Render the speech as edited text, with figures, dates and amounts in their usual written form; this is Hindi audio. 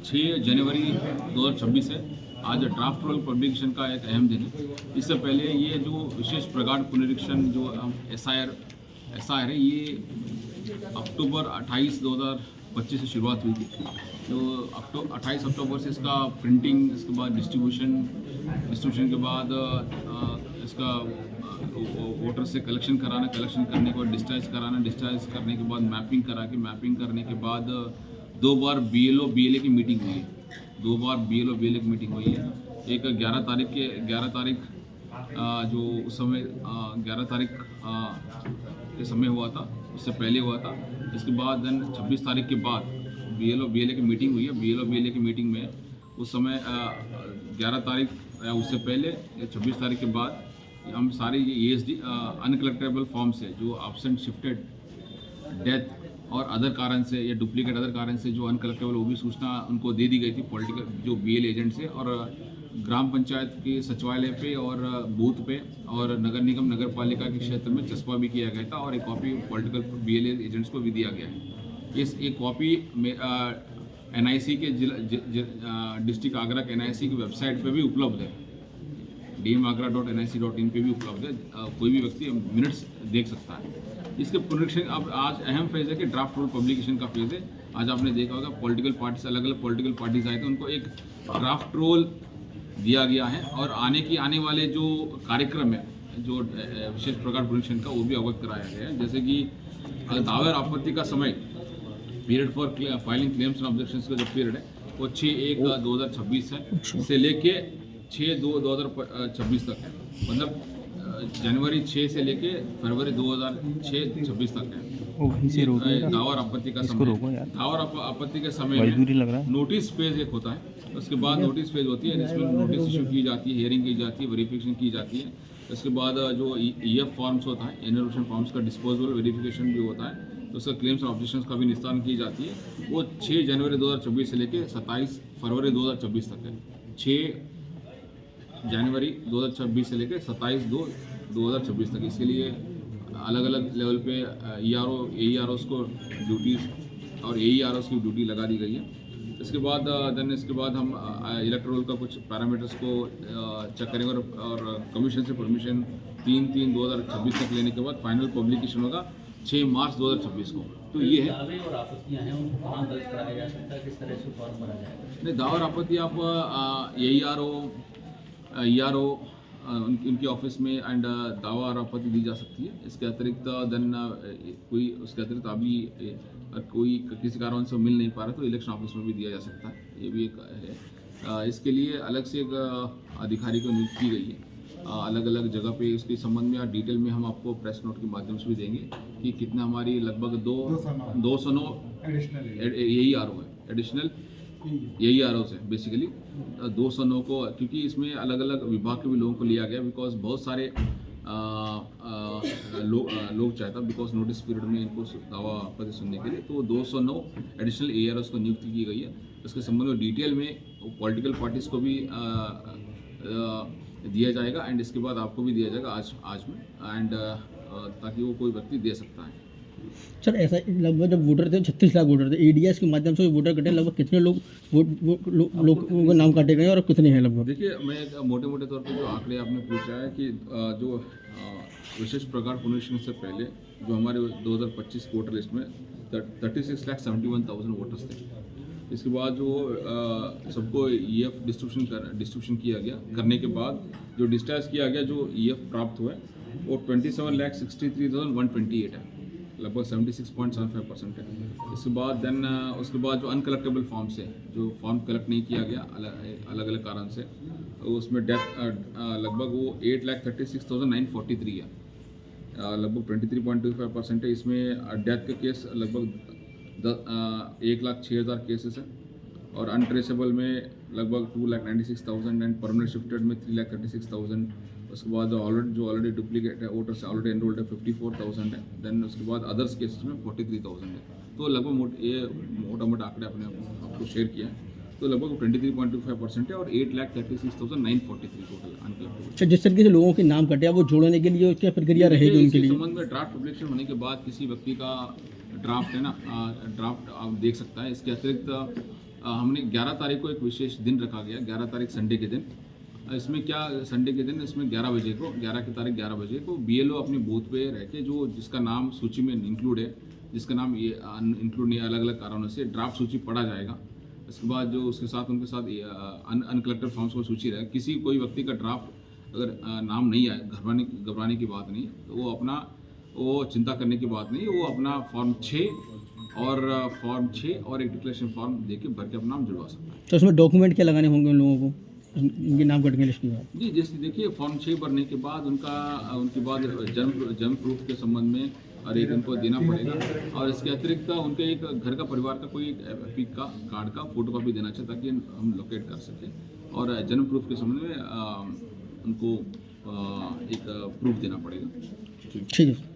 6 जनवरी 2026 है। आज ड्राफ्ट रोल पब्लिकेशन का एक अहम दिन है। इससे पहले ये जो विशेष प्रगाढ़ पुनरीक्षण जो एसआईआर है, ये अक्टूबर 28 2025 से शुरुआत हुई थी। तो 28 अक्टूबर से इसका प्रिंटिंग, इसके बाद डिस्ट्रीब्यूशन के बाद इसका वोटर से कलेक्शन करने के बाद डिस्चार्ज करने के बाद मैपिंग करने के बाद 2 बार BLO BLA की मीटिंग हुई है। 2 बार BLO BLA की मीटिंग हुई है। एक 11 तारीख जो उस समय 11 तारीख के समय हुआ था, उससे पहले हुआ था। इसके बाद 26 तारीख के बाद BLO BLA की मीटिंग हुई है। BLO BLA की मीटिंग में उस समय 11 तारीख या उससे पहले 26 तारीख के बाद हम सारे ये ESD अनकलेक्टेबल फॉर्म्स है जो एब्सेंट, शिफ्टेड, डेथ और अदर कारण से या डुप्लीकेट अदर कारण से जो अनकलेक्टेबल, वो भी सूचना उनको दे दी गई थी पॉलिटिकल जो BL एजेंट से, और ग्राम पंचायत के सचिवालय पे और बूथ पे और नगर निगम नगर पालिका के क्षेत्र में चस्पा भी किया गया था और एक कॉपी पॉलिटिकल BL एजेंट्स को भी दिया गया है। एक कॉपी NIC के डिस्ट्रिक्ट आगरा के NIC की वेबसाइट पे भी उपलब्ध है, dmagra.nic.in पे भी उपलब्ध है। कोई भी व्यक्ति मिनट्स देख सकता है। इसके पुनरीक्षण अब आज अहम फेज है कि ड्राफ्ट रोल पब्लिकेशन का फेज है। आज आपने देखा होगा पॉलिटिकल पार्टीज, अलग अलग पॉलिटिकल पार्टीज आए थे, उनको एक ड्राफ्ट रोल दिया गया है और आने वाले जो कार्यक्रम है जो विशेष प्रकार पुनरीक्षण का, वो भी अवगत कराया गया है। जैसे कि दावा और आपत्ति का समय, period for filing claims and objections का जो पीरियड है वो 6/1/2026 है से लेके 6/2/2026 तक है। मतलब जनवरी 6 से लेके फरवरी 2026 तक है। दावा और आपत्ति का समय, दावा और आपत्ति के समय में नोटिस फेज एक होता है, उसके बाद नोटिस फेज होती है जिसमें नोटिस इशू की जाती है, हियरिंग की जाती है, वेरिफिकेशन की जाती है। उसके बाद जो EF फॉर्म्स होता है, एनुमरेशन फॉर्म्स का डिस्पोजल वेरिफिकेशन भी होता है, तो उसका क्लेम्स और ऑब्जेक्शंस का भी निस्तारण की जाती है। वो 6 जनवरी 2024 से लेके 27 फरवरी 2026 तक है। 6 जनवरी 2026 से लेकर 27/2/2026 तक। इसके लिए अलग अलग लेवल पे AEROs को ड्यूटीज़ और AEROs की ड्यूटी लगा दी गई है। इसके बाद हम इलेक्टोरल का कुछ पैरामीटर्स को चेक करेंगे और कमीशन से परमिशन 3/3/2026 तक लेने के बाद फाइनल पब्लिकेशन होगा 6 मार्च 2026 को। तो ये है। नहीं, दावा और आपत्ति आप ERO उनके ऑफिस में एंड दावा और आपत्ति दी जा सकती है। इसके अतिरिक्त अभी कोई किसी कारण से मिल नहीं पा रहा तो इलेक्शन ऑफिस में भी दिया जा सकता है, ये भी एक है। इसके लिए अलग से एक अधिकारी को नियुक्त की गई है अलग अलग जगह पे। इसके संबंध में डिटेल में हम आपको प्रेस नोट के माध्यम से भी देंगे कि कितना हमारी लगभग 209 ERO है, एडिशनल EROs है बेसिकली 209 को, क्योंकि इसमें अलग अलग विभाग के भी लोगों को लिया गया बिकॉज बहुत सारे लोग चाहता बिकॉज नोटिस पीरियड में इनको दावा आपत्ति सुनने के लिए, तो 209 एडिशनल EROs को नियुक्ति की गई है। उसके संबंध में डिटेल में पॉलिटिकल पार्टीज को भी दिया जाएगा एंड इसके बाद आपको भी दिया जाएगा आज में एंड ताकि वो कोई व्यक्ति दे सकता है। सर, ऐसा लगभग जब वोटर थे 36 लाख वोटर थे, ADS के माध्यम से वोटर कटे, लगभग कितने लोगों के नाम काटे गए और कितने हैं लगभग? देखिए, मैं मोटे तौर पे जो आंकड़े आपने पूछा है कि जो विशेष प्रकार पुनरीक्षण से पहले जो हमारे 2025 वोटर लिस्ट में 36,71,000 वोटर्स थे। इसके बाद जो सबको EF डिस्ट्रीब्यूशन किया गया, करने के बाद जो डिस्चार्ज किया गया, जो EF प्राप्त हुआ है वो 27,63,128 है, लगभग 76.75% है। उसके बाद जो अनकलेक्टेबल फॉर्म्स है, जो फॉर्म कलेक्ट नहीं किया गया अलग अलग कारण से, उसमें डेथ लगभग वो 8,36,943 है, लगभग 23.25% है। इसमें डेथ के केस लगभग 1,06,000 केसेस है और अनट्रेसेबल में लगभग 2,96,000 एंड परमानेंट शिफ्टेड में 3,36,000। उसके बाद ऑलरेडी डुप्लीकेट है वोटर्स ऑलरेडी एनरोल्ड है 54,000 है। देन उसके बाद अदर्स केसेस में 43,000 है। तो लगभग मोटा मोटा आंकड़े आपको शेयर किया है, तो लगभग 23.25% है और 8,36,943 टोटल अनकलेक्टेबल। जिस तरीके से लोगों के नाम कटे वो जोड़ने के लिए क्या प्रक्रिया रहेगी उनके लिए? संबंध में ड्राफ्ट पब्लिकेशन होने के बाद किसी व्यक्ति का ड्राफ्ट है ना, ड्राफ्ट आप देख सकता है। इसके अतिरिक्त हमने 11 तारीख को एक विशेष दिन रखा गया, 11 तारीख संडे के दिन। इसमें क्या संडे के दिन इसमें 11 बजे को 11 की तारीख 11 बजे को BLO अपने बूथ पे रह के जो जिसका नाम सूची में इंक्लूड है, जिसका नाम ये इंक्लूड नहीं, अलग अलग कारणों से ड्राफ्ट सूची पढ़ा जाएगा। इसके बाद जो उसके साथ उनके साथ अनकलेक्टेड फॉर्म्स को सूची रहे, किसी कोई व्यक्ति का ड्राफ्ट अगर नाम नहीं आए, घबराने की बात नहीं, तो वो चिंता करने की बात नहीं, वो अपना फॉर्म 6 और एक डिक्लेरेशन फॉर्म देके भर के अपना नाम जुड़वा सकता है। तो उसमें डॉक्यूमेंट क्या लगाने होंगे उन लोगों को, इनके नाम कटने लिस्ट के बाद? जी, जैसे देखिए फॉर्म 6 भरने के बाद उनके बाद जन्म प्रूफ के संबंध में और एक उनको देना पड़ेगा, और इसके अतिरिक्त उनके एक घर का परिवार का कोई एपिक का कार्ड का फोटो कॉपी देना चाहिए ताकि हम लोकेट कर सकें, और जन्म प्रूफ के संबंध में उनको एक प्रूफ देना पड़ेगा। ठीक है।